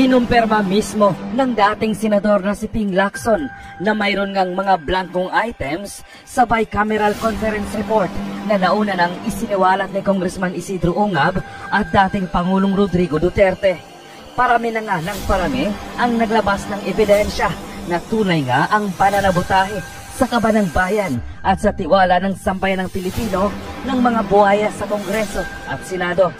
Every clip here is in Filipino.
Kinumpirma mismo ng dating senador na si Ping Lacson na mayroon ngang mga blankong items sa bicameral conference report na nauna nang isiniwalat ni Congressman Isidro Ungab at dating Pangulong Rodrigo Duterte. Parami na nga ng parami ang naglabas ng ebidensya na tunay nga ang pananabutahe sa kaban ng bayan at sa tiwala ng sambayan ng Pilipino ng mga buhaya sa Kongreso at Senado.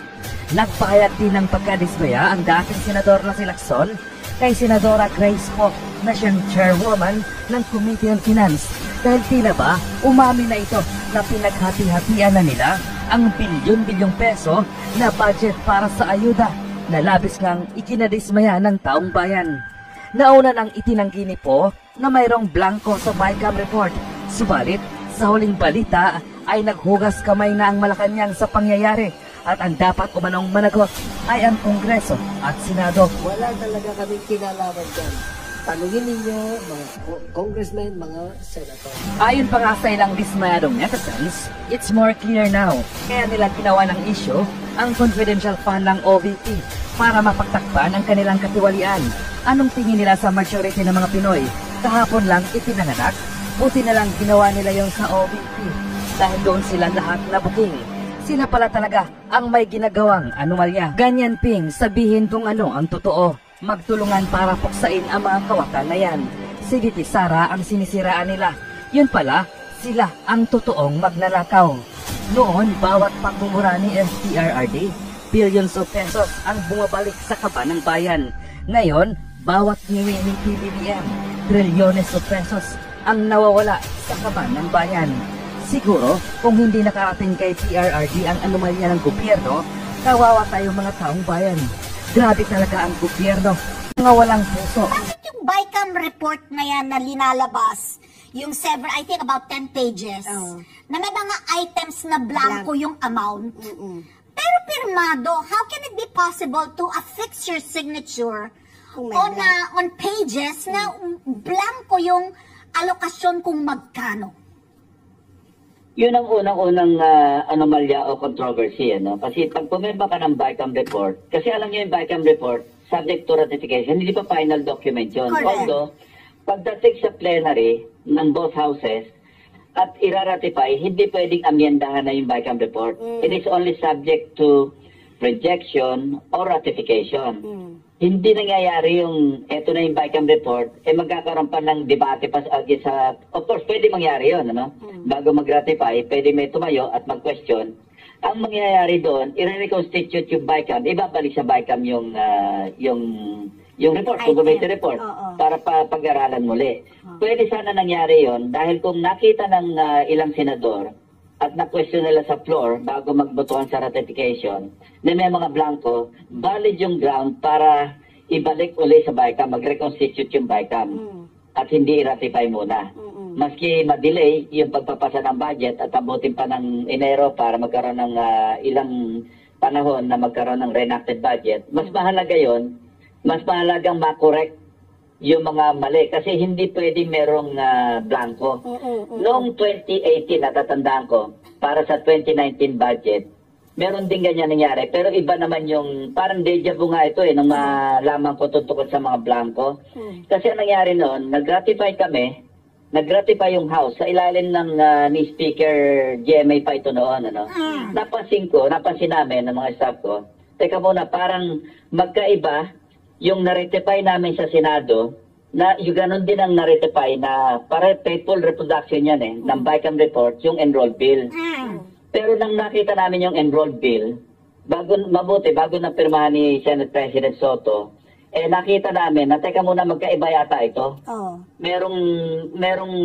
Nagpahayag din ng pagkadismaya ang dating senador na si Lacson kay Senadora Grace Poe na siyang chairwoman ng Committee on Finance dahil tila ba umamin na ito na pinaghati-hatian na nila ang bilyon-bilyong peso na budget para sa ayuda na labis ngang ikinadismaya ng taong bayan. Nauna nang itinanggi ni Poe na mayroong blanco sa BICAM report, subalit sa huling balita ay naghugas kamay na ang Malacanang sa pangyayari at ang dapat umanong managot ay ang Kongreso at Senado. Wala talaga kaming kinalaman dyan. Tanungin ninyo, mga congressmen, mga senator. Ayon pa nga sa ilang dismayadong netizens, it's more clear now. Kaya nila ginawa ng issue ang confidential fund ng OVP para mapagtakpan ang kanilang katiwalian. Anong tingin nila sa majority ng mga Pinoy? Kahapon lang ipinanganak, buti na lang ginawa nila yung sa OVP dahil doon sila lahat nabuking. Sila pala talaga ang may ginagawang anomalya. Ganyan Ping, sabihin kung ano ang totoo. Magtulungan para puksain ang mga kawatan na yan. Si Diti Sara ang sinisiraan nila. Yun pala, sila ang totoong magnanakaw. Noon, bawat pagmumura ni FTRRD, billions of pesos ang bumabalik sa kaban ng bayan. Ngayon, bawat ngiwi ni PBBM, trilyones of pesos ang nawawala sa kaban ng bayan. Siguro, kung hindi nakarating kay PRRD ang anomalya ng gobyerno, kawawa tayo mga taong bayan. Grabe talaga ang gobyerno, mga walang puso. Bakit yung BICAM report na yan na linalabas, yung several, I think about 10 pages, na may mga items na blanco yung amount, pero pirmado, how can it be possible to affix your signature on pages na blanco yung alokasyon kung magkano? Yun ang unang-unang anomalya o controversy. Kasi pag pumirma ka ng BICAM report, kasi alam niyo yung BICAM report, subject to ratification, hindi pa final document yun. Correct. Although, pagdating sa plenary ng both houses at ira-ratify, hindi pwedeng amyendahan na yung BICAM report. It is only subject to rejection or ratification. Hindi nangyayari yung, eto na yung BICAM report, magkakaroon pa ng debate pa sa, of course, pwede mangyari yun, bago mag-ratify, pwede may tumayo at mag-question. Ang mangyayari doon, i-reconstitute yung BICAM, ibabalik sa BICAM yung report, supplementary report, para pag-aralan muli. Pwede sana nangyari yon dahil kung nakita ng ilang senador, at na-question nila sa floor bago magbotohan sa ratification na may mga blanco, valid yung ground para ibalik uli sa BICAM, mag-reconstitute yung BICAM at hindi i-ratify muna. Maski ma-delay yung pagpapasa ng budget at abutin pa ng Enero para magkaroon ng ilang panahon na magkaroon ng reenacted budget, mas mahalaga yon, mas mahalagang ma-correct yung mga mali kasi hindi pwedeng merong blanco. Noong 2018, natatandaan ko, para sa 2019 budget, meron din ganyan nangyari. Pero iba naman yung, parang deja vu nga ito nung malaman ko tungkol sa mga blanco. Kasi ang nangyari noon, nag-ratify kami, nag-ratify yung House sa ilalim ng ni Speaker GMA pa ito noon. Napansin namin ng mga staff ko, teka muna, parang magkaiba yung na-ratify namin sa Senado, na yung ganun din ang na-ratify na para faithful reproduction yan ng BICAM report, yung enrolled bill. Pero nang nakita namin yung enrolled bill, bago na pirmahan ni Senate President Soto, nakita namin na teka muna magkaiba yata ito. Merong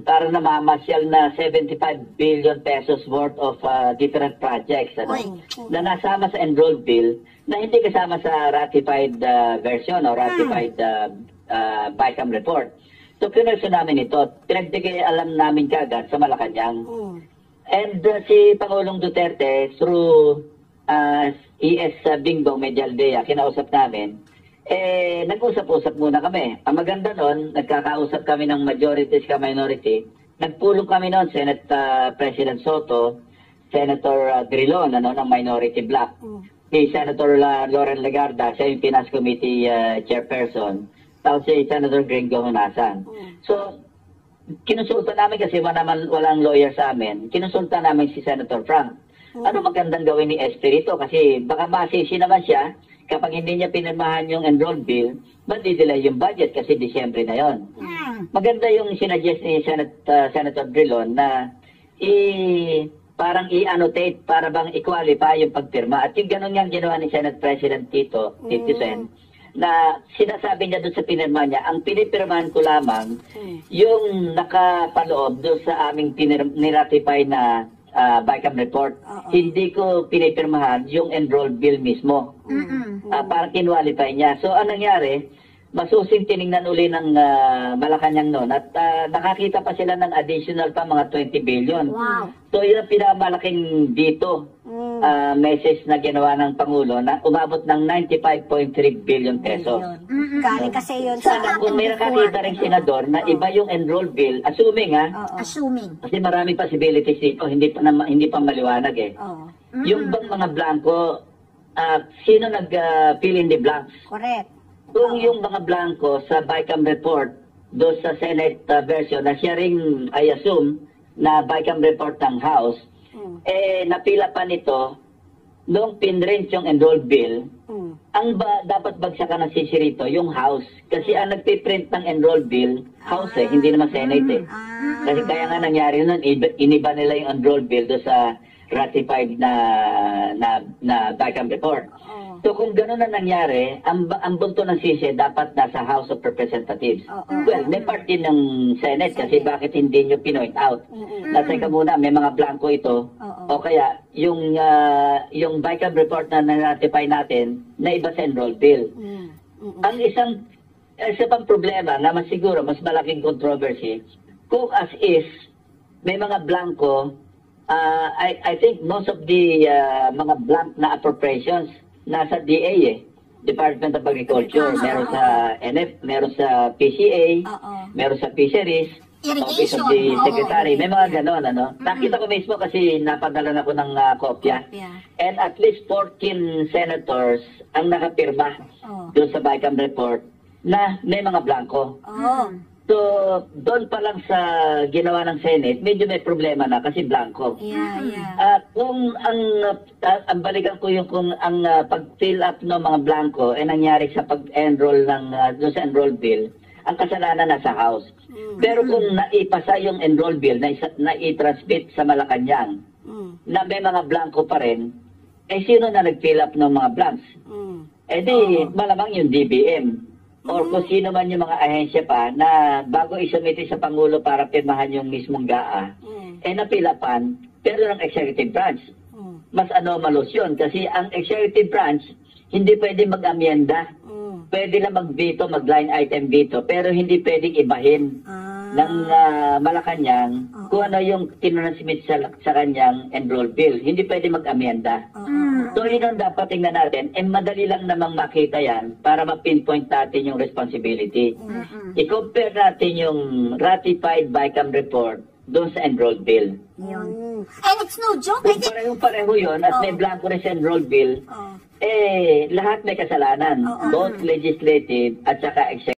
parang namamasyal na 75 billion pesos worth of different projects na nasama sa enrolled bill na hindi kasama sa ratified version o ratified BICAM report. So, pinurso namin ito. Pinagdigay alam namin kagad sa Malacanang. And si Pangulong Duterte, through ES Bingbong Medialdea, kinausap namin, nag-usap-usap muna kami. Ang maganda nun, nagkakausap kami ng majority sa minority. Nagpulong kami noon, Senate President Soto, Senator Drilon, ng minority bloc. si Senator Lauren Legarda, siya yung Finance Committee Chairperson, tapos si Senator Gringo Honasan. So, kinusulta namin kasi walang lawyer sa amin, kinusulta namin si Senator Frank. Ano magandang gawin ni SP rito? Kasi baka masisi naman siya kapag hindi niya pinirmahan yung enrolled bill, madidelay yung budget kasi Disyembre na yon. Maganda yung sinuggest ni Senator Drilon na parang i-annotate para bang i-qualify yung pagpirma. At yung ganun nga ginawa ni Senate President Tito Sen, na sinasabi niya doon sa pinirma niya, ang pinipirmahan ko lamang yung nakapaloob doon sa aming niratify na BICAM report. Hindi ko pinipirmahan yung enrolled bill mismo. Parang kinwalify niya. So, anong nangyari? Masusing tiningnan uli ng Malacanang noon at nakakita pa sila ng additional pa mga 20 billion. Wow. So yun ang pinakamalaking dito message na ginawa ng Pangulo na umabot ng 95.3 billion pesos. Galing kasi yun sa Sana kung may nakakita rin senador na iba yung enrolled bill, assuming assuming. kasi maraming possibilities dito, hindi pa maliwanag eh. Yung bang mga blanco, sino nag-fill in the blanks? Correct. Kung yung mga blanco sa BICAM report doon sa Senate version na siya rin, I assume, na BICAM report ng House, napila pa nito noong pinrent yung enrolled bill, dapat bagsakan ng sisi rito yung House. Kasi ang nagpiprint ng enrolled bill, House hindi naman Senate eh. Kasi kaya nga nangyari nun, iniba nila yung enrolled bill doon sa ratified na BICAM report. So kung gano'n na nangyari, ang bunto ng sisi dapat nasa House of Representatives. Well, may part din ng Senate kasi bakit hindi nyo pinoint out? Teka muna, may mga blanco ito. O kaya, yung BICAM report na na-ratify natin, na iba sa enrolled bill. Ang isa pang problema na mas siguro, mas malaking controversy, kung as is, may mga blanco, I think most of the mga blank na appropriations nasa DA Department of Agriculture, meron sa NF, meron sa PCA, meron sa Fisheries, Office of the Secretary, may mga ganon, ano. Nakita ko mismo kasi napadala na ko ng kopya. And at least 14 senators ang nakapirma doon sa BICAM report na may mga blanco. So, doon pa lang sa ginawa ng Senate, medyo may problema na kasi blanco. At kung ang balikan ko yung kung ang pag-fill up ng mga blanco ay nangyari sa pag-enroll ng doon sa enroll bill, ang kasalanan nasa House. Pero kung naipasa yung enroll bill na i-transmit sa Malacanang, na may mga blanco pa rin, eh sino na nag-fill up ng mga blanks? Eh di, malamang yung DBM. Or kung sino man yung mga ahensya pa na bago isumiti sa Pangulo para pirmahan yung mismong GAA, napilapan, pero ng executive branch. Mas anomalous yun kasi ang executive branch hindi pwede mag-amyenda. Pwede lang mag-veto, mag-line item veto, pero hindi pwedeng ibahin ng Malacanang kung ano yung tinransmit sa kanyang enrolled bill. Hindi pwede mag-amyenda. So yun ang dapat tingnan natin. Madali lang namang makita yan para ma-pinpoint natin yung responsibility. I-compare natin yung ratified BICAM report doon sa enrolled bill. And it's no joke. Kung pareho yun at may blanco rin sa enrolled bill, lahat may kasalanan. Both legislative at saka executive.